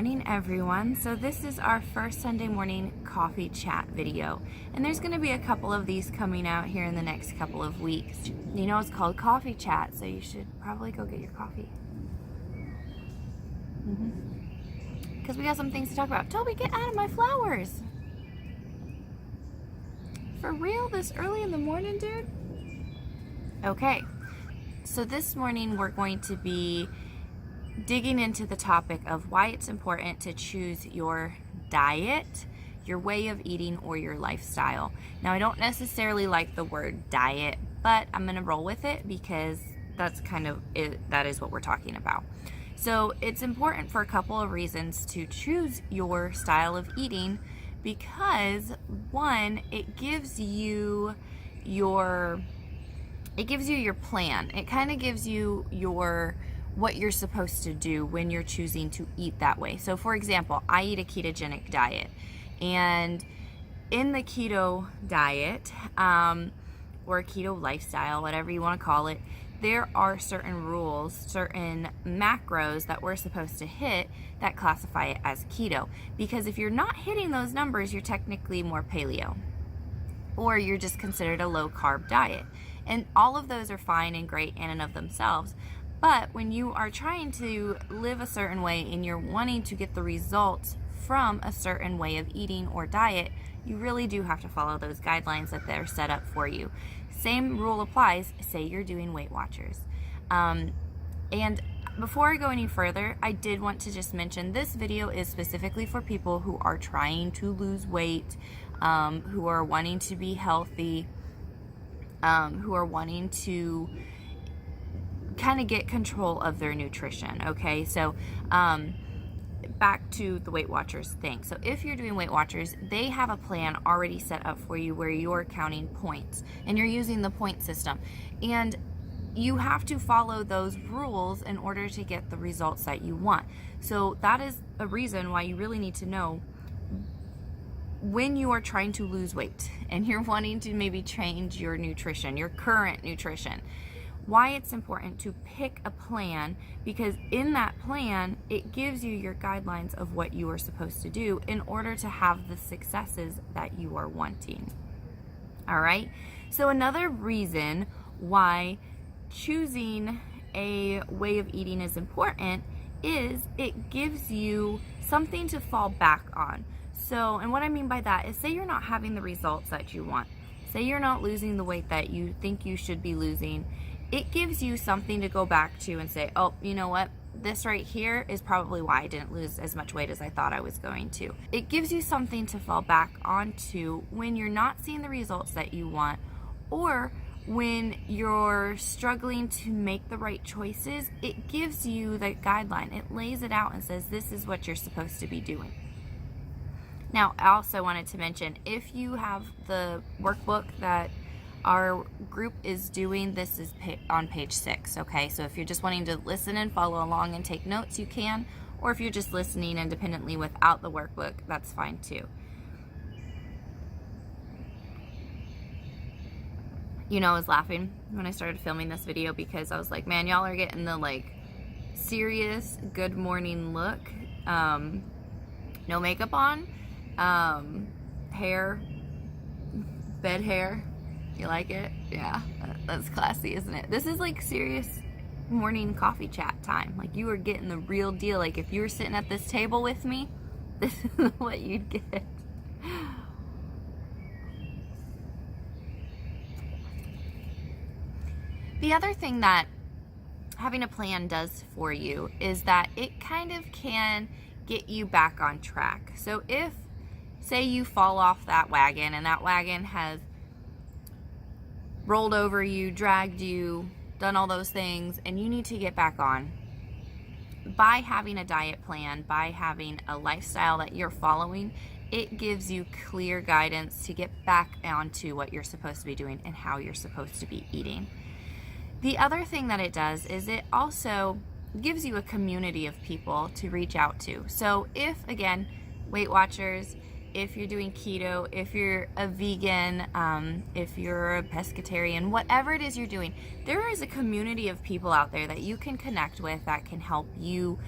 morning, everyone. So this is our first Sunday morning coffee chat video, and there's going to be a couple of these coming out here in the next couple of weeks. You know, it's called coffee chat, so you should probably go get your coffee. Because we got some things to talk about. Toby, get out of my flowers. For real, this early in the morning, dude? Okay, so this morning we're going to be digging into the topic of why it's important to choose your diet, your way of eating, or your lifestyle. Now, I don't necessarily like the word diet, but I'm going to roll with it because that's kind of it, that is what we're talking about. So it's important for a couple of reasons to choose your style of eating, because one, it gives you your plan. It kind of gives you what you're supposed to do when you're choosing to eat that way. So for example, I eat a ketogenic diet, and in the keto diet, or keto lifestyle, whatever you want to call it, there are certain rules, certain macros that we're supposed to hit that classify it as keto. Because if you're not hitting those numbers, you're technically more paleo, or you're just considered a low carb diet. And all of those are fine and great in and of themselves. But when you are trying to live a certain way and you're wanting to get the results from a certain way of eating or diet, you really do have to follow those guidelines that they're set up for you. Same rule applies, say you're doing Weight Watchers. And before I go any further, I did want to just mention this video is specifically for people who are trying to lose weight, who are wanting to be healthy, who are wanting to kind of get control of their nutrition. Okay, so back to the Weight Watchers thing. So if you're doing Weight Watchers, they have a plan already set up for you where you're counting points and you're using the point system, and you have to follow those rules in order to get the results that you want. So that is a reason why you really need to know when you are trying to lose weight and you're wanting to maybe change your nutrition, your current nutrition, why it's important to pick a plan, because in that plan, it gives you your guidelines of what you are supposed to do in order to have the successes that you are wanting. All right. So another reason why choosing a way of eating is important is it gives you something to fall back on. So, and what I mean by that is, say you're not having the results that you want. Say you're not losing the weight that you think you should be losing. It gives you something to go back to and say, oh, you know what? This right here is probably why I didn't lose as much weight as I thought I was going to. It gives you something to fall back onto when you're not seeing the results that you want, or when you're struggling to make the right choices. It gives you the guideline. It lays it out and says, this is what you're supposed to be doing. Now, I also wanted to mention, if you have the workbook that our group is doing, this is on page 6, okay? So if you're just wanting to listen and follow along and take notes, you can. Or if you're just listening independently without the workbook, that's fine too. You know, I was laughing when I started filming this video because I was like, man, y'all are getting the like serious good morning look. No makeup on, hair, bed hair. You like it? Yeah, that's classy, isn't it? This is like serious morning coffee chat time. Like, you are getting the real deal. Like, if you were sitting at this table with me, this is what you'd get. The other thing that having a plan does for you is that it kind of can get you back on track. So if, say, you fall off that wagon and that wagon has rolled over you, dragged you, done all those things, and you need to get back on, by having a diet plan, by having a lifestyle that you're following, it gives you clear guidance to get back onto what you're supposed to be doing and how you're supposed to be eating. The other thing that it does is it also gives you a community of people to reach out to. So if, again, Weight Watchers, if you're doing keto, if you're a vegan, if you're a pescatarian, whatever it is you're doing, there is a community of people out there that you can connect with that can help you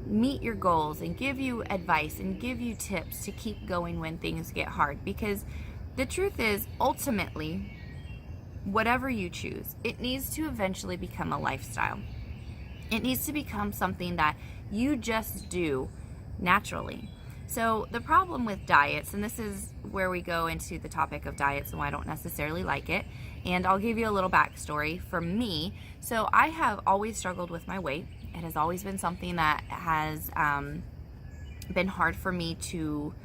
meet your goals and give you advice and give you tips to keep going when things get hard. Because the truth is, ultimately, whatever you choose, it needs to eventually become a lifestyle. It needs to become something that you just do naturally. So the problem with diets, and this is where we go into the topic of diets and why I don't necessarily like it, and I'll give you a little backstory from me. So I have always struggled with my weight. It has always been something that has been hard for me to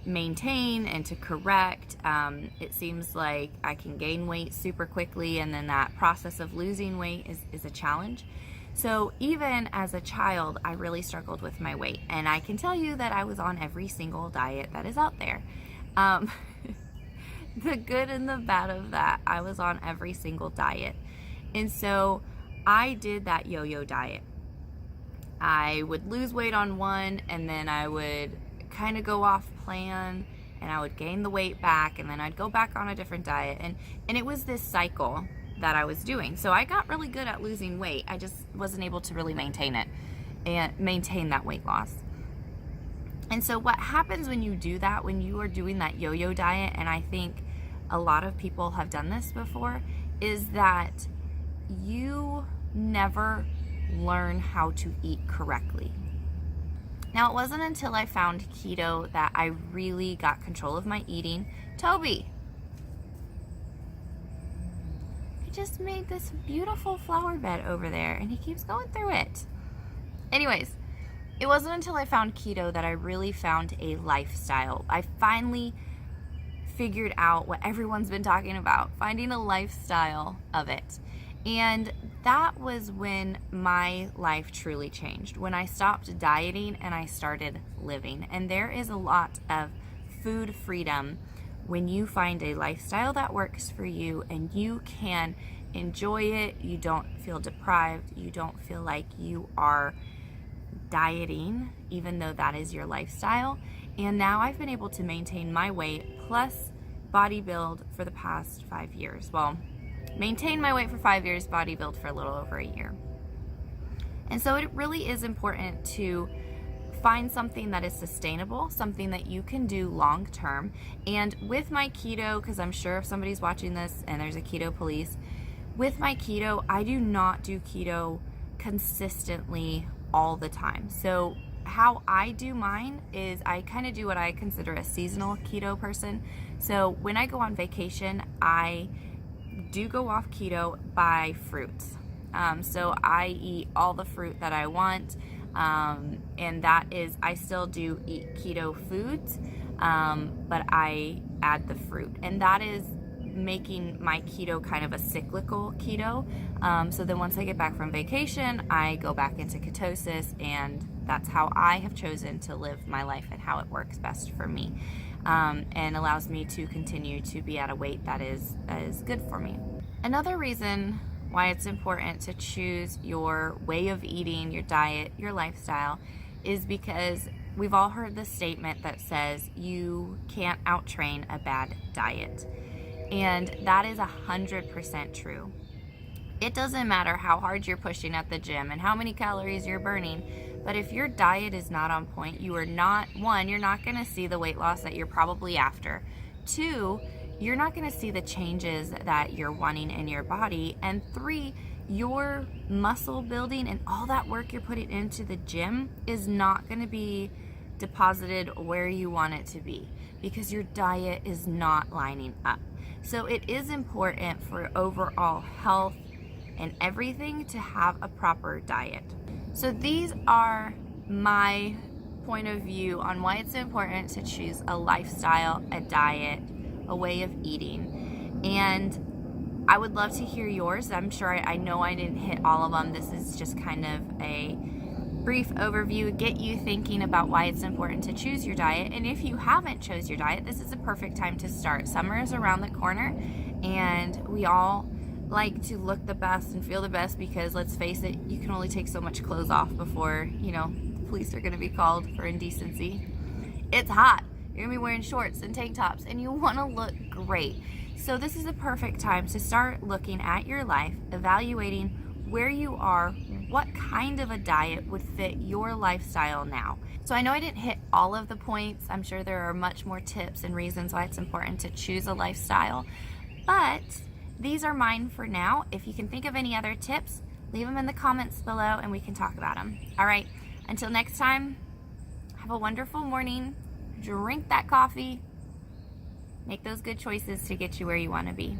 maintain and to correct. It seems like I can gain weight super quickly, and then that process of losing weight is a challenge. So even as a child, I really struggled with my weight, and I can tell you that I was on every single diet that is out there. The good and the bad of that, I was on every single diet. And so I did that yo-yo diet. I would lose weight on one, and then I would kind of go off plan, and I would gain the weight back, and then I'd go back on a different diet. And it was this cycle that I was doing. So I got really good at losing weight. I just wasn't able to really maintain it and maintain that weight loss. And so what happens when you do that, when you are doing that yo-yo diet, and I think a lot of people have done this before, is that you never learn how to eat correctly. Now, it wasn't until I found keto that I really got control of my eating. Toby, I just made this beautiful flower bed over there, and he keeps going through it. Anyways, it wasn't until I found keto that I really found a lifestyle. I finally figured out what everyone's been talking about, finding a lifestyle of it. And that was when my life truly changed, when I stopped dieting and I started living. And there is a lot of food freedom when you find a lifestyle that works for you and you can enjoy it. You don't feel deprived. You don't feel like you are dieting, even though that is your lifestyle. And now I've been able to maintain my weight plus bodybuild for the past 5 years. Well, maintain my weight for 5 years, bodybuild for a little over a year. And so it really is important to find something that is sustainable, something that you can do long term. And with my keto, because I'm sure if somebody's watching this and there's a keto police, with my keto, I do not do keto consistently all the time. So how I do mine is I kind of do what I consider a seasonal keto person. So when I go on vacation, I do go off keto by fruits. So I eat all the fruit that I want, and that is, I still do eat keto foods, but I add the fruit, and that is making my keto kind of a cyclical keto. So then once I get back from vacation, I go back into ketosis, and that's how I have chosen to live my life and how it works best for me, and allows me to continue to be at a weight that is good for me. Another reason why it's important to choose your way of eating, your diet, your lifestyle, is because we've all heard the statement that says you can't outtrain a bad diet. And that is 100% true. It doesn't matter how hard you're pushing at the gym and how many calories you're burning, but if your diet is not on point, you are not, one, you're not going to see the weight loss that you're probably after. Two, you're not going to see the changes that you're wanting in your body. And three, your muscle building and all that work you're putting into the gym is not going to be deposited where you want it to be because your diet is not lining up. So it is important for overall health and everything to have a proper diet. So these are my point of view on why it's important to choose a lifestyle, a diet, a way of eating. And I would love to hear yours. I'm sure I know I didn't hit all of them. This is just kind of a brief overview, get you thinking about why it's important to choose your diet. And if you haven't chose your diet, this is a perfect time to start. Summer is around the corner, and we all like to look the best and feel the best because, let's face it, you can only take so much clothes off before, the police are going to be called for indecency. It's hot. You're going to be wearing shorts and tank tops, and you want to look great. So this is the perfect time to start looking at your life, evaluating where you are, what kind of a diet would fit your lifestyle now. So I know I didn't hit all of the points. I'm sure there are much more tips and reasons why it's important to choose a lifestyle, but these are mine for now. If you can think of any other tips, leave them in the comments below and we can talk about them. All right, until next time, have a wonderful morning. Drink that coffee. Make those good choices to get you where you want to be.